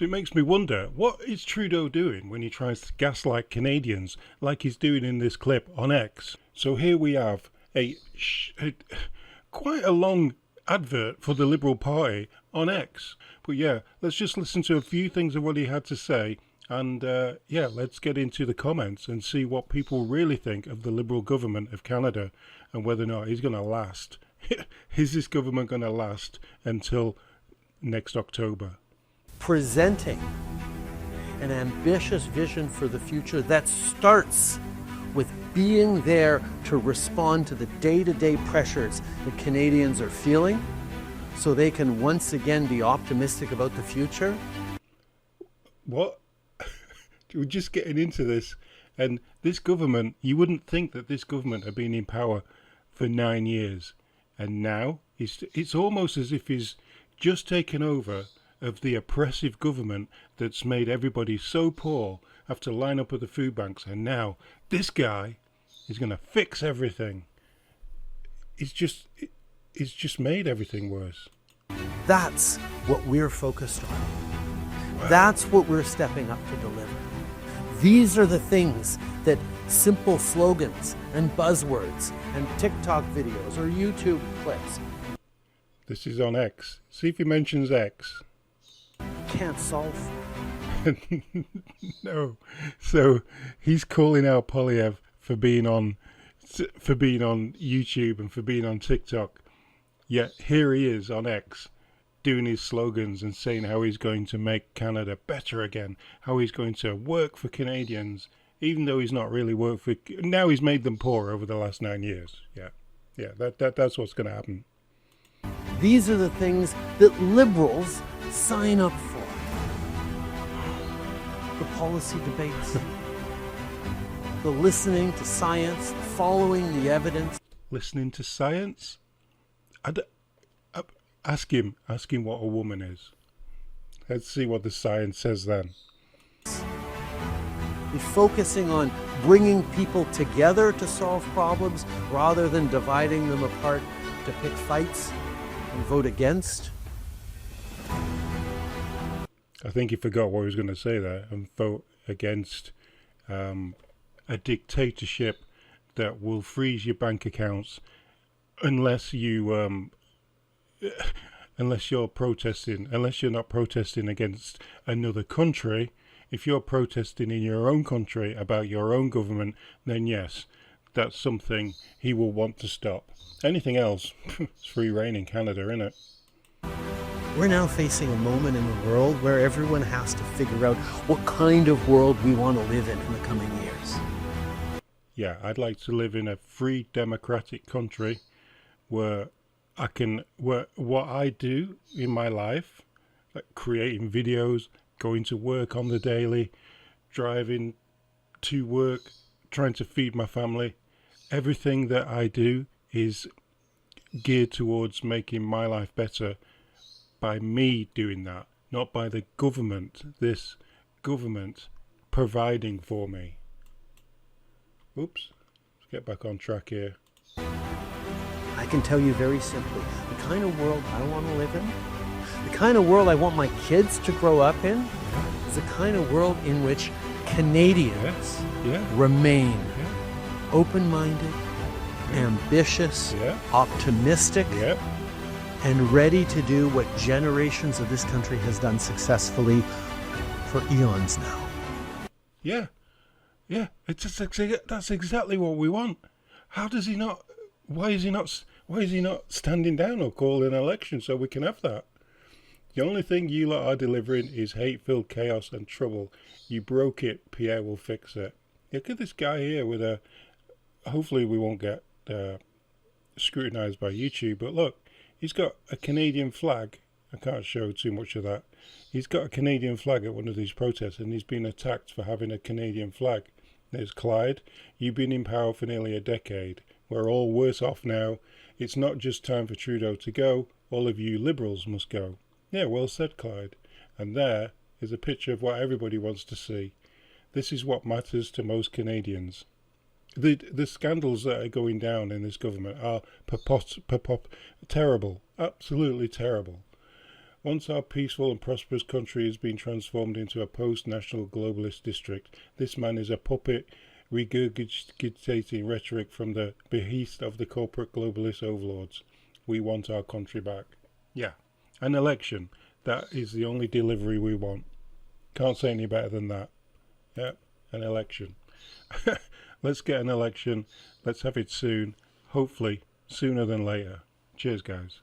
So it makes me wonder, what is Trudeau doing when he tries to gaslight Canadians like he's doing in this clip on X? So here we have quite a long advert for the Liberal Party on X. But yeah, let's just listen to a few things of what he had to say. And let's get into the comments and see what people really think of the Liberal government of Canada and whether or not he's going to last. Is this government going to last until next October? Presenting an ambitious vision for the future that starts with being there to respond to the day-to-day pressures that Canadians are feeling so they can once again be optimistic about the future. What? We're just getting into this, and this government, you wouldn't think that this government had been in power for 9 years, and now it's almost as if he's just taken over of the oppressive government that's made everybody so poor, have to line up at the food banks, and now this guy is going to fix everything. It's just made everything worse. That's what we're focused on. Wow. That's what we're stepping up to deliver. These are the things that simple slogans and buzzwords and TikTok videos or YouTube clips. This is on X. See if he mentions X. Can't solve. No. So he's calling out Poilievre for being on YouTube and for being on TikTok. Yet here he is on X doing his slogans and saying how he's going to make Canada better again, how he's going to work for Canadians, even though he's not really worked for... Now he's made them poor over the last 9 years. Yeah, that's what's going to happen. These are the things that Liberals sign up for. The policy debates, the listening to science, following the evidence. Listening to science? Ask him what a woman is. Let's see what the science says then. Be focusing on bringing people together to solve problems rather than dividing them apart to pick fights and vote against. I think he forgot what he was going to say there, and vote against a dictatorship that will freeze your bank accounts unless you unless you're not protesting against another country. If you're protesting in your own country about your own government, then yes, that's something he will want to stop. Anything else, it's free reign in Canada, isn't it? We're now facing a moment in the world where everyone has to figure out what kind of world we want to live in the coming years. Yeah, I'd like to live in a free democratic country where what I do in my life, like creating videos, going to work on the daily, driving to work, trying to feed my family, everything that I do is geared towards making my life better by me doing that, not by the government, this government providing for me. Oops, let's get back on track here. I can tell you very simply, the kind of world I want to live in, the kind of world I want my kids to grow up in, is the kind of world in which Canadians remain open-minded, ambitious, optimistic, and ready to do what generations of this country has done successfully for eons now. Yeah, it's just, that's exactly what we want. How does he not? Why is he not standing down or calling an election so we can have that? The only thing you lot are delivering is hate-filled chaos and trouble. You broke it, Pierre will fix it. Look at this guy here with a... Hopefully we won't get scrutinised by YouTube, but look, he's got a Canadian flag. I can't show too much of that. He's got a Canadian flag at one of these protests, and he's been attacked for having a Canadian flag. There's Clyde. You've been in power for nearly a decade. We're all worse off now. It's not just time for Trudeau to go. All of you Liberals must go. Yeah, well said, Clyde. And there is a picture of what everybody wants to see. This is what matters to most Canadians. The scandals that are going down in this government are terrible, absolutely terrible. Once our peaceful and prosperous country has been transformed into a post-national globalist district, this man is a puppet regurgitating rhetoric from the behest of the corporate globalist overlords. We want our country back. Yeah, an election. That is the only delivery we want. Can't say any better than that. Yeah, an election. Let's get an election. Let's have it soon. Hopefully, sooner than later. Cheers, guys.